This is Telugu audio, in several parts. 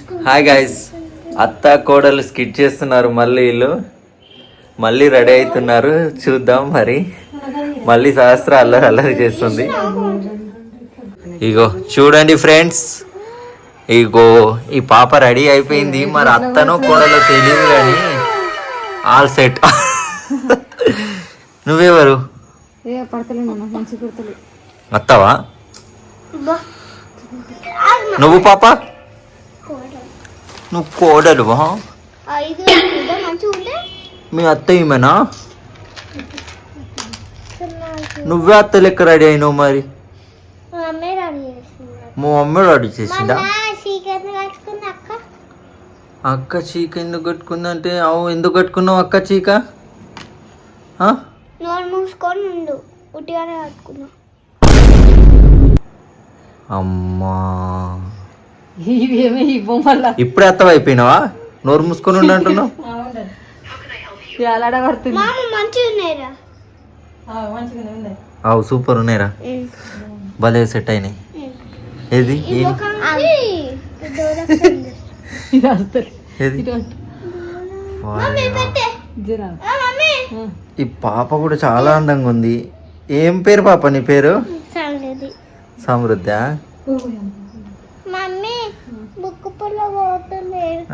హాయ్ గైస్, అత్త కోడలు స్కిట్ చేస్తున్నారు. మళ్ళీ వీళ్ళు మళ్ళీ రెడీ అవుతున్నారు. చూద్దాం మరి. మళ్ళీ శాస్త్ర అల్లరి అల్లరి చేస్తుంది. ఇగో చూడండి ఫ్రెండ్స్, ఇగో ఈ పాప రెడీ అయిపోయింది. మరి అత్తనో కోడలో తెలియదు కానీ ఆల్ సెట్. నువ్వెవరు? అత్తవా నువ్వు? పాప నువ్వు కోడలు? మీ అత్త ఈమెనా? నువ్వే అత్త లెక్క రెడీ అయినావు. మరి మా మమ్మీ రెడీ చేసిందా? అక్క చీక ఎందుకు కట్టుకుందంటే, అవు ఎందుకు కట్టుకున్నావు అక్క చీక? అమ్మా, ఇప్పుడే అత్తవ అయిపోయినావా? నోరు మూసుకొని ఉండి అంటున్నావు. అవు సూపర్ ఉన్నాయిరా, భలే సెట్ అయినాయి. ఏది ఈ పాప కూడా చాలా అందంగా ఉంది. ఏం పేరు పాప నీ పేరు? సమృద్ధ.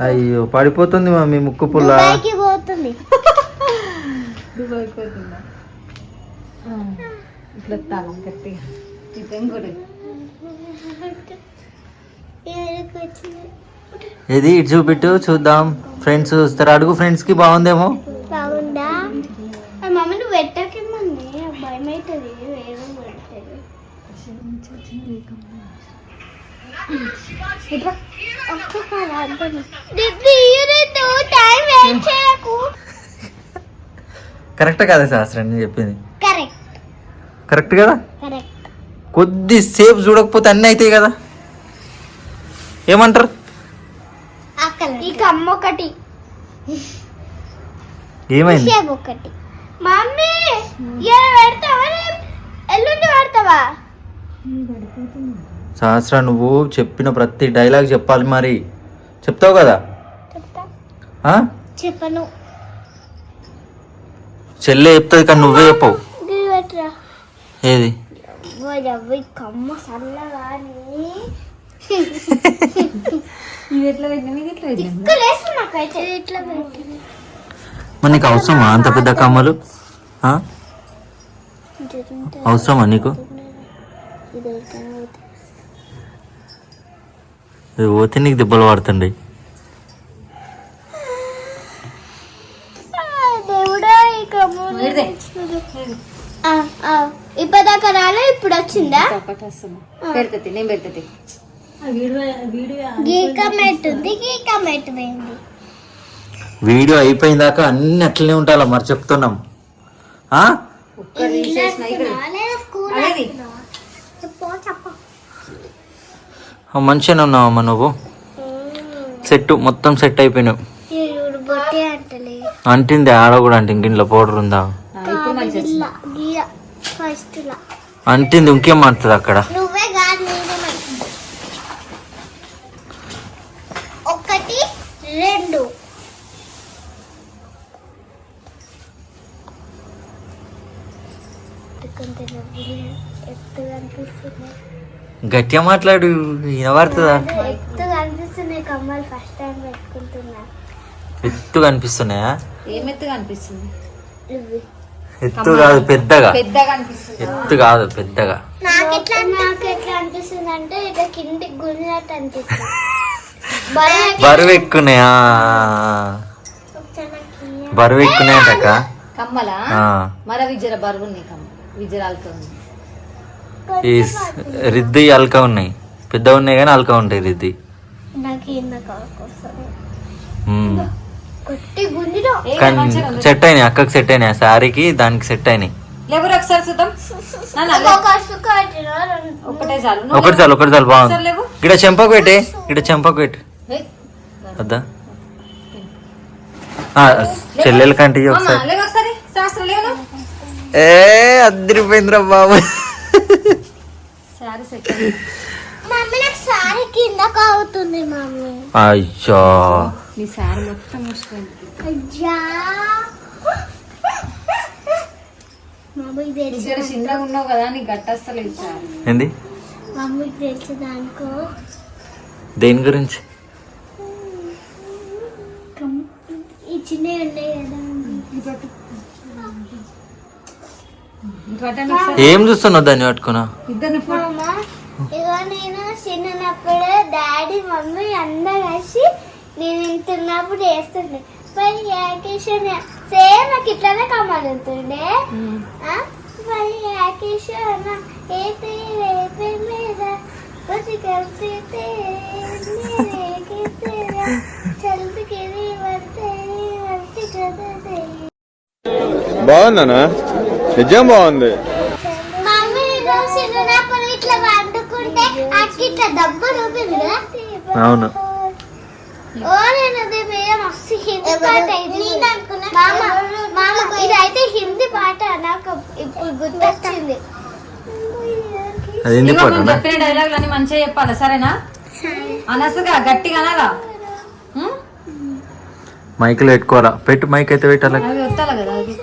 అయ్యో పడిపోతుంది మమ్మీ ముక్కు పుల్ల. ఏది ఇటు చూపెట్టు చూద్దాం. ఫ్రెండ్స్ చూస్తారు. అడుగు ఫ్రెండ్స్ కి బాగుందేమో. కరెక్ట్ కదా శాస్త్రం నేను చెప్పింది? కరెక్ట్ కదా. కొద్దిసేపు చూడకపోతే అన్నీ అవుతాయి కదా. ఏమంటారు? ఏమైంది? సహస్ర నువ్వు చెప్పిన ప్రతి డైలాగ్ చెప్పాలి. మరి చెప్తావు కదా? చెప్పను. చెల్లె చెప్తుంది కానీ నువ్వే చెప్పవు. ఏది? మరి నీకు అవసరమా అంత పెద్ద కమ్మలు? అవసరమా నీకు? పోతే నీకు దెబ్బలు పడుతుండే. ఇప్పటిదాకా రాలే, ఇప్పుడు వచ్చిందా? వీడియో అయిపోయిన దాకా అన్ని అట్లనే ఉంటాలా? మరి చెప్తున్నాం. మంచిగానే ఉన్నావమ్మా నువ్వు. సెట్ మొత్తం సెట్ అయిపోయినావు. అంటింది ఆడ కూడా అంటే ఇంట్లో పౌడర్ ఉందా? అంటింది ఇంకేం అంటుంది అక్కడ? ఒకటి రెండు గట్టిగా మాట్లాడు, వినబడుతుందా? ఎత్తు కనిపిస్తున్నాయా? ఎత్తు కాదు పెద్దగా. ఎత్తు కాదు పెద్దగా. నాకు ఎట్లా అనిపిస్తుంది అంటే ఇట్లా కిందికి గుంజినట్టు అనిపిస్తుంది. బరువు ఎక్కున్నాయా? బరువు ఎక్కున్నాయట. ఈ రిద్ది అల్కా ఉన్నాయి, పెద్ద ఉన్నాయి కానీ అల్కా ఉంటాయి రిద్ది. కానీ సెట్ అయినాయి అక్కకి, సెట్ అయినాయి శారీకి, దానికి సెట్ అయినాయి. ఒకటి చాలు బాగుంది. ఇక్కడ చెంపకు పెట్టే, ఇక్కడ చెంపకు పెట్టు. వద్దా చెల్లెల కంటే ఒకసారి. అద్దరిపోయిందిరా బాబు. మమ్మీ నాకు సారీ కింద అవుతుంది మమ్మీ. అయ్యో నీ సారీ మొత్తం మూసుకుంది. అయ్యా మమ్మీకి తెలుసు, ఇద్దరు చిన్నగా ఉన్నావు కదా నీకు గట్టస్తలేదు సార్. ఏంది మమ్మీకి తెలుసు దానికో దేని గురించి? ఈ చిన్నవి ఉన్నాయి కదా. ఏం చూస్తున్నావు దాన్ని పట్టుకున్నా? ఇద్దరు మామ ఇగో నేను చిన్నప్పుడు డాడీ మమ్మీ అందరు కలిసి నేను ఇంటున్నప్పుడు వేస్తుండే మరి యాకేషన్ సేమ్ నాకు ఇట్లానే కమ్మలుతుండే. మరి యాకేషన్ ఏ రేపే మీద వచ్చి కలిసి చల్లికి పడితే వచ్చి కదా బాగుందనా? నిజం బాగుంది. మమ్మీ చిన్నప్పుడు ఇట్లా వండుకుంటే అక్క ఇట్లా దెబ్బ రూపింది. అవును ఓ నేను అది మస్తు హిందీ పాట మామ ఇదైతే హిందీ పాట నాకు ఇప్పుడు గుర్తొచ్చింది. అది హిందీ పాట చెప్పిన డైలాగులు అన్ని మంచిగా చెప్పాలి సరేనా? అనసుగా గట్టిగా అనగా మైకులు పెట్టుకోవాలా? పెట్టు మైక్ అయితే పెట్టాలి. అవి వస్తాలి కదా అది.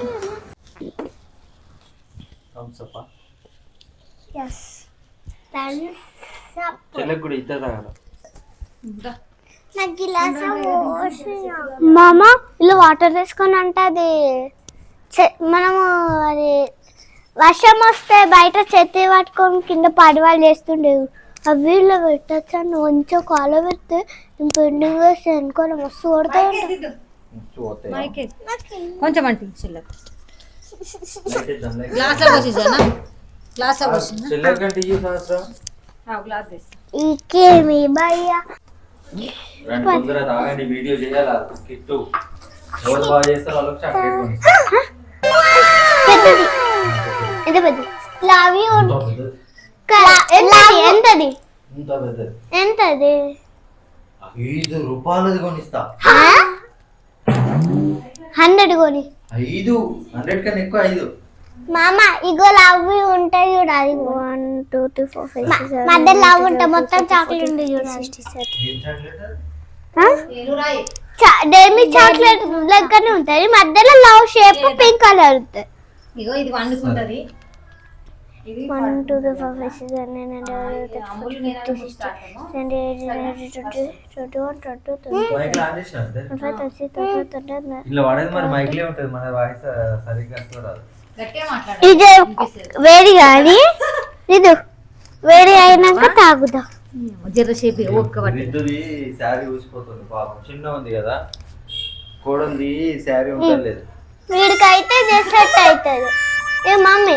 మామ ఇలా వాటర్ తీసుకొని అంటే అది మనము అది వర్షం వస్తే బయట చెత్త పట్టుకొని కింద పడివాళ్ళు చేస్తుండేవి. అవి ఇలా పెట్టచ్చు అని కొంచెం కాలు పెడితే పెండింగ్ వేసి అనుకోవాలి మస్తు కొడతా కొంచెం అంటే చిల్లర గ్లాస్ లో పోసేసానా? గ్లాస్ లో పోసేనా? గ్లాస్ తీస్తా. ఇంకేమి భయ్యా వీడియో చేయాలా? ఎవరు బాగా చేస్తారు వాళ్ళకి చాక్లెట్ కొని. పెద్దది ఎంత పెద్దది లవ్ యూ ఎంతది ఇంత పెద్దది ఎంతది ₹5 కొనిస్తా. 100 కొని 100 కన్నా ఎక్కువ 5. మామ ఇగో లవ్ యూ ఉంటాయి చూడు అది 1 2 3 4 5 6 మధ్య లవ్ ఉంటా మొత్తం చాక్లెట్ ఉంది చూడు. ఏం చాక్లెట్? డైరీ చాక్లెట్ లెక్కనే ఉంటది మధ్యలో లవ్ షేప్ పింక్ కలర్ ఉంటుంది. ఇగో ఇది వండుకుంటది. ఇది 1 2 3 4 5 6 7 8 9 అమ్ములు నేను అనుకుంటాను. 10 11 12 మైక్లో ఆన్ చేసినా అంతే. 13 14 ఇలా వాడేది మరి మైక్లే ఉంటుంది. మన వాయిస్ సరిగ్గా అసలు రాదు. గట్టిగా మాట్లాడు. ఇది వేడి కానీ ఇది వేడి అయినాక తాగుదాం. జర్ర షేప్ ఒక్క పట్టి. విద్యుది శారీ ఊసిపోతుంది పాపం. చిన్న ఉంది కదా కోడలిది శారీ ఉండలేదు. వీడికైతే సెట్ అవుతుంది. ఏ మమ్మీ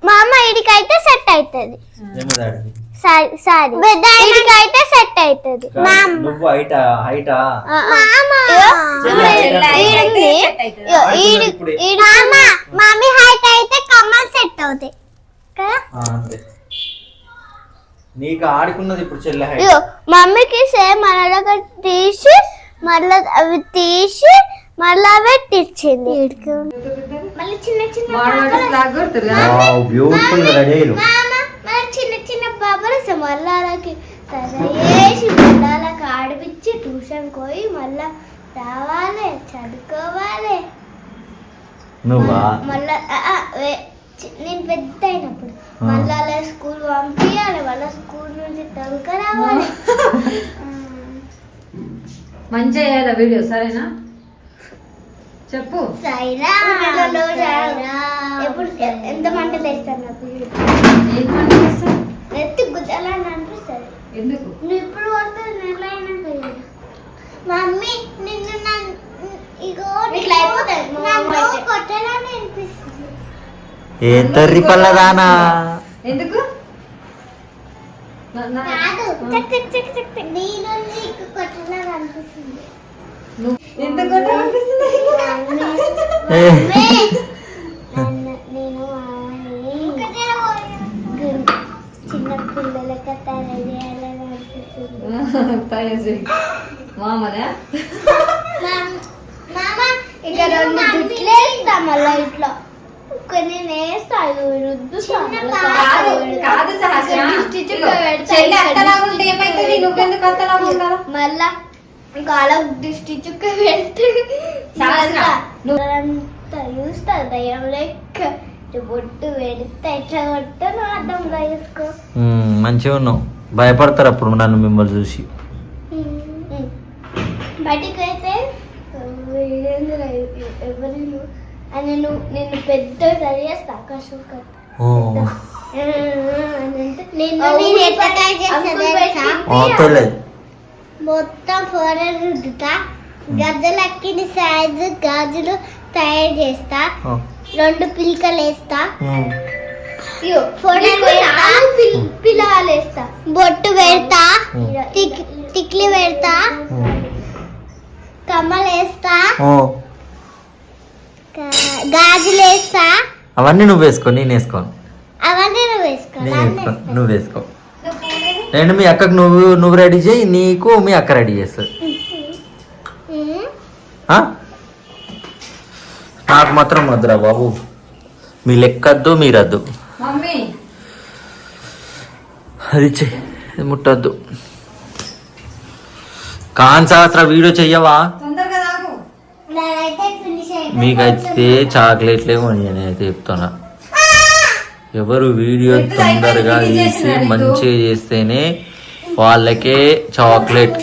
మామ వీడికైతే సెట్ అవుతుంది. ఏమో దాడికి సారీ వీడికైతే సెట్ అవుతుంది. నువ్వు హైటా మమ్మీ హైట్ అయితే కమ్మలు సెట్ అవుతాయి కదా. అంతే. నీకు ఆడుకున్నది ఇప్పుడు చెల్లె హైట్. మమ్మీకి సేమ్ మనలాగా తీసి మళ్ళీ అవి తీసి మళ్ళీ పెట్టించింది. మళ్ళీ చిన్న చిన్న బ్యూటిఫుల్ రెడీ చిన్న చిన్న బాబాలు మళ్ళీ వేసి మళ్ళీ ఆడిపించి ట్యూషన్ పోయి మళ్ళా రావాలి చదువుకోవాలి. నువ్వా? మళ్ళా నేను పెద్ద అయినప్పుడు మళ్ళీ అలా స్కూల్ పంపించాలి. మళ్ళీ స్కూల్ నుంచి తొలక రావాలి. మంచిగా చేయాలి వీడియో సరేనా? చెప్పు. ఎప్పుడు ఎంత మంట తెస్తాను నాకు ఎత్తి గుద్దాలని అనిపిస్తుంది. ఎందుకు నువ్వు ఇప్పుడు పడుతుంది నెల అయినాక మమ్మీ నిన్ను ఇగో ఇట్లా అయిపోతుంది కొట్టాలని అనిపిస్తుంది. ఏ తర్రి పల్లదానా? ఎందుకు నేను నీకు కొట్టాలని అనిపిస్తుంది. ఎందుకు నేను చిన్న పిల్లలకి తయారు చేయాలని అనిపిస్తుంది. మామనే ఇక రెండు జుట్లే ఇస్తాం మళ్ళీ ఇట్లా కొన్ని నేస్తాడు కాదు కాదు సహస్ర చెల్లి అత్తలాగా ఉంటే ఏమైతుంది నువ్వెందుకు అత్తలాగా ఉండాలి మళ్ళా కాల దిష్టి చుక్క పెడితే సహస్ర అంతా చూస్తా దయ్యం లెక్క బొట్టు పెడితే ఎట్లా కొడతాను అర్థంలో చూసుకో. మంచిగా ఉన్నావు. భయపడతారు అప్పుడు నన్ను మిమ్మల్ని చూసి. బయటికి అయితే ఎవరు అని నిన్ను పెద్ద రెడీ చేస్తా ఆకాశం మొత్తం ఫోరర్ రుద్దుతా గద్దలకి సైజు గాజులు తయారు చేస్తా 2 పిలకలు వేస్తా పిల్లలు వేస్తా బొట్టు పెడతా టిక్లీ పెడతా కమ్మలు వేస్తా గాజులు వేస్తా. అవన్నీ నువ్వు వేసుకో, నేను వేసుకోను. అవన్నీ నువ్వు వేసుకో. నువ్వు వేసుకో. నేను మీ అక్కకు నువ్వు రెడీ చేయి, నీకు మీ అక్క రెడీ చేస్తారు. నాకు మాత్రం వద్దురా బాబు, మీ లెక్కద్దు మీరద్దు. మమ్మీ అది ముట్టద్దు. కాన్సాస్త్ర వీడియో చెయ్యవా? తొందరగా తాగు. మీకైతే చాక్లెట్లే నేనైతే చెప్తున్నా. ఎవరు వీడియో తొందరగా తీసి మంచిగా చేస్తేనే వాళ్ళకే చాక్లెట్.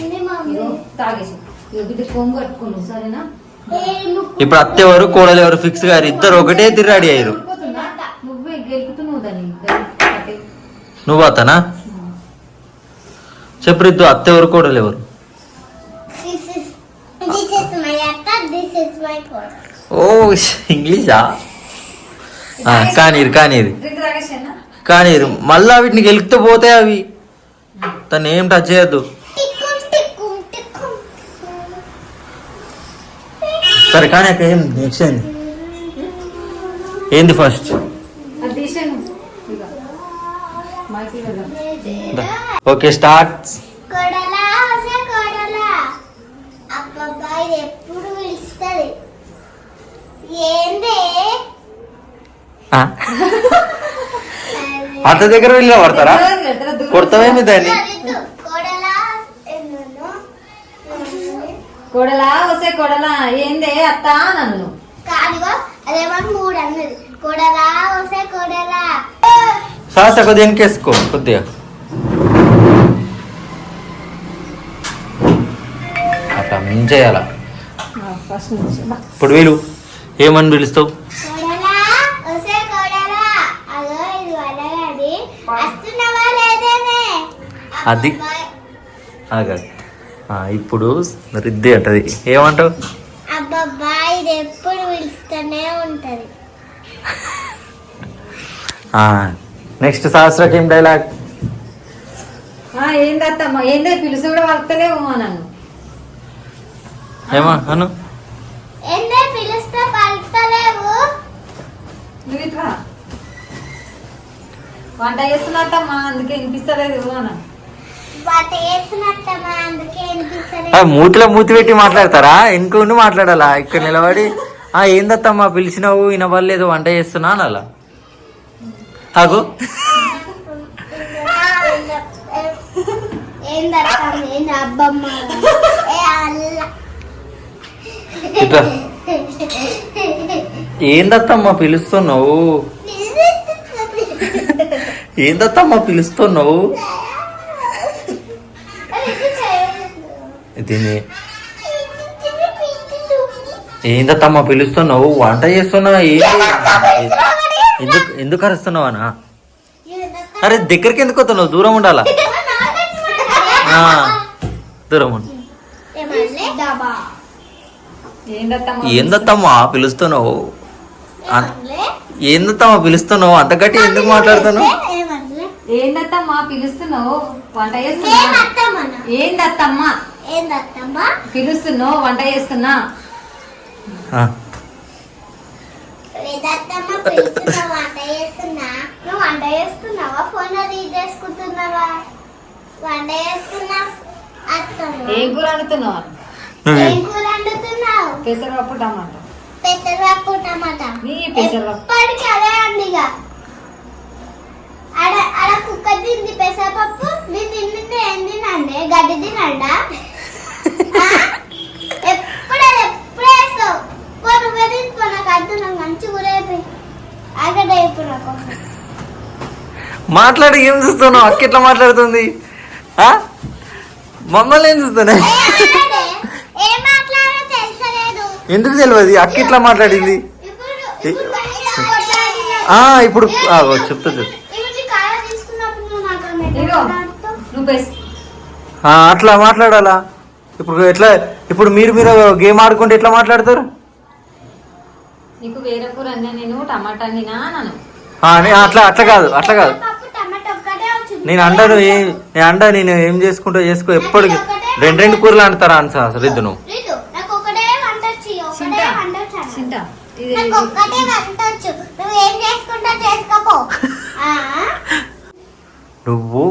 సరేనా? ఇప్పుడు అత్త ఎవరు కోడలు ఎవరు ఫిక్స్ గారు, ఇద్దరు ఒకటే తిరిగి అయ్యారు. నువ్వే గెలుపుతున్నావు దాన్ని. నువ్వు అతనా? చెప్పు రిద్దు, అత్త ఎవరు కోడలు ఎవరు? ఓ ఇంగ్లీషా? కానీరు కానీరు మళ్ళా వీటిని గెలిపితే పోతాయి అవి. తను ఏం టచ్ చేయొద్దు. సరే కానీ అక్కడ ఏం నెక్స్ట్ ఏంది ఫస్ట్? Okay start. ఎప్పుడు పిలుస్తుంది ఏందే అత్త దగ్గర వెళ్ళి పడతారా? కొడతావేమి దాన్ని? కొడలా వస్తే కొడలా ఏందే అత్త నన్ను కాదుగో అదేమో 3 అన్నది. కొడలా వస్తే కొడలా సాస కొద్దిగా వెనకేసుకో కొద్దిగా. అట్లా మించేయాల. ఇప్పుడు వీళ్ళు ఏమని పిలుస్తావు? అది ఇప్పుడు రిద్ది అంటది. ఏమంటావు? అబ్బబ్బా ఇది ఎప్పుడు పిలుస్తూనే ఉంటది. నెక్స్ట్ సహస్రకి ఏం డైలాగ్? ఏందత్తమ్మా ఏందే పిలుసు కూడా వస్తలేవు నన్ను. ఏమా అను? ఏందే పిలుస్తే పలుకుతలేవు. నువ్వు ఇట్లా వంట చేస్తున్నట్టమ్మా అందుకే వినిపిస్తలేదు అన్న. మూతిలో మూతి పెట్టి మాట్లాడతారా? ఇంకొండి మాట్లాడాలా? ఇక్కడ నిలబడి ఏందత్తమ్మా పిలిచినావు వినవలేదు వంట చేస్తున్నా అలా ఆగు. ఏందత్తమ్మా పిలుస్తున్నావు? ఏందత్తమ్మా పిలుస్తున్నావు? దీన్ని ఏందత్తమ్మా పిలుస్తున్నావు? వంట చేస్తున్నావు? ఎందుకు అరుస్తున్నావు అనా? అరే దగ్గరికి ఎందుకు వస్తున్నావు? దూరం ఉండాలా? దూరం ఉండు. ఏందత్తమ్మా పిలుస్తున్నావు? ఏందత్తమ్మా పిలుస్తున్నావు? అంత గట్టి ఎందుకు మాట్లాడుతున్నావు? ఏందత్తమ్మా పిలుస్తున్నావు? వంట చేస్తున్నా. ఏందత్తమ్మా పిలుస్తున్నావు? వంట చేస్తున్నా. నువ్వు వంట చేస్తున్నావా? ఫోన్ రీడ్ చేసుకుంటున్నావా? వంట చేస్తున్నా. ఏం కూర వండుతున్నావు? ఏం కూర వండుతున్నావు? పెసరపప్పు టమాటా. పెసరపప్పు టమాటా నీ పెసరపప్పు ఎప్పటికీ అదే అండి ఇక అడ కుక్క తింది పెసరపప్పు నేను తింటే ఏం తినండి గడ్డి తినండా ఎప్పుడే వేస్తావు నువ్వే తింటుకో నాకు అర్థం నాకు మంచి గురైపోయి ఆగడ అయిపోయి నాకు మాట్లాడి ఏం చూస్తున్నావు? అక్క ఎట్లా మాట్లాడుతుంది? మమ్మల్ని ఏం చూస్తున్నా? ఏం మాట్లాడో తెలుసలేదు ఎందుకు తెలియదు? అక్క ఎట్లా మాట్లాడింది? ఇప్పుడు చెప్తా అట్లా మాట్లాడాలా? ఇప్పుడు ఎట్లా? ఇప్పుడు మీరు గేమ్ ఆడుకుంటే ఎట్లా మాట్లాడతారు? నీకు వేరే కూర అన్నా నేను టమాటా అన్నినా నన్ను అట్లా కాదు నేను అంటా నేను ఏం చేసుకుంటా చేసుకో. ఎప్పటికి రెండు కూరలు అంటారా అని అసలు ఇద్దు నువ్వు నువ్వు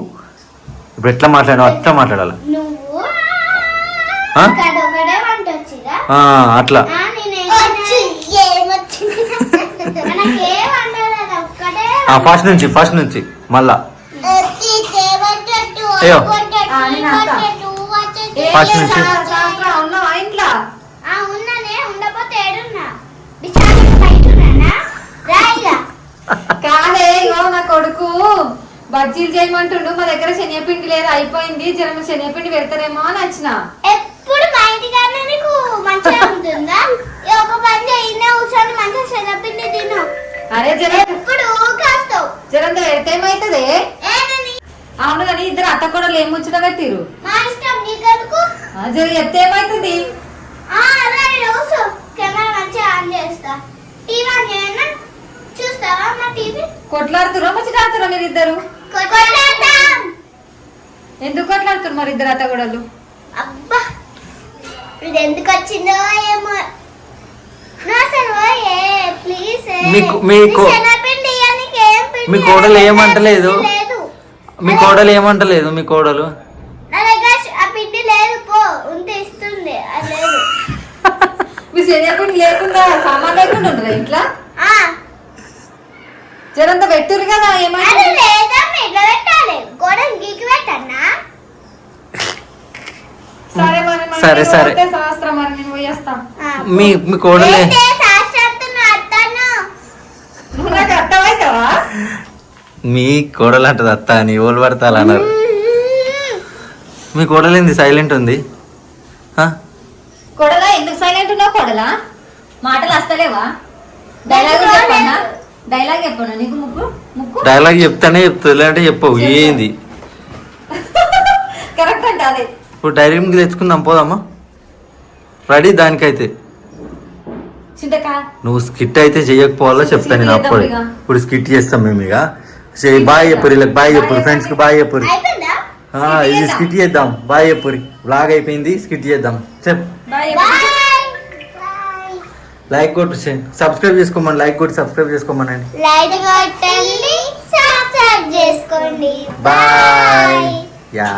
ఇప్పుడు ఎట్లా మాట్లాడినావు అట్లా మాట్లాడాలి. అట్లా ఫస్ట్ నుంచి మళ్ళా ఫస్ట్ నుంచి కాదే నా కొడుకు బజ్జీలు చేయమంటుండు. మా దగ్గర శనగపిండి లేదు, అయిపోయింది. జనం శనగపిండి పెడతారేమో అని వచ్చిన. ఎప్పుడు మా ఇంటికన్నా నీకు మంచిగా ఉంటుందా? ఒక పని చేయినా కూర్చొని మంచిగా శనగపిండి తిను. అరే జనం ఎప్పుడు కాస్తావు జరంతో పెడితే ఏమైతుంది? అవును కానీ ఇద్దరు అత్త కూడా ఏం ముచ్చట పెట్టిరు. మా ఇష్టం నీకెందుకు? జర ఎత్తే ఏమైతుంది? కెమెరా మంచిగా ఆన్ చేస్తా. టీవీ ఆన్ చేయనా? చూస్తావా మా టీవీ? కొట్లాడుతురా ముచ్చటాడుతురా మీరు ఇద్దరు? ఎందుకు కొట్లాడుతున్నారు మరి ఇద్దరు అత్తగూడలు? అబ్బా ఇది ఎందుకు వచ్చిందో ఏమో. మీ కోడలు ఏమంటలేదు? మీ కోడలు ఏమంటలేదు? మీ కోడలు నా దగ్గర ఆ పిండి లేదు, పో ఉంటే ఇస్తుంది. అది లేదు. మీ శనగపిండి లేకుండా సామాన్ లేకుండా ఉండరా ఇంట్లో? జరంత పెట్టురు కదా. ఏమైనా సరే సరే శాస్త్రం మరి నేను పోయేస్తా. మీ కోడలే నాకు అర్థమవుతావా? మీ కోడలు అంటది అత్త అని ఓళ్ళు పడతారు అన్నారు. మీ కోడలు ఏంది సైలెంట్ ఉంది? కొడలా ఎందుకు సైలెంట్ ఉన్నావు? కొడలా మాటలు వస్తలేవా? డైలాగ్ చెప్పన్నా? డైలాగ్ చెప్పనా నీకు? ముక్కు డైలాగ్ చెప్తానే చెప్తుంది, లేదంటే చెప్పవు. ఏంది కరెక్ట్ అంటే అదే. ఇప్పుడు డైరీకి తెచ్చుకుందాం, పోదామా? రెడీ దానికైతే. నువ్వు స్కిట్ అయితే చేయకపోవాలో చెప్తాను నేను అప్పుడే. ఇప్పుడు స్కిట్ చేస్తాం మేము. ఇక బాయ్ చెప్పురి, బాయ్ చెప్పురి, ఫ్రెండ్స్ కి బాయ్ చెప్పురి. ఇది స్కిట్ చేద్దాం. బాయ్ చెప్పురి. బ్లాగ్ అయిపోయింది, స్కిట్ చేద్దాం. చెప్ లైక్ కొట్టు, సబ్స్క్రైబ్ చేసుకోమని. లైక్ కొట్టి సబ్స్క్రైబ్ చేసుకోమనండి. బాయ్. యా.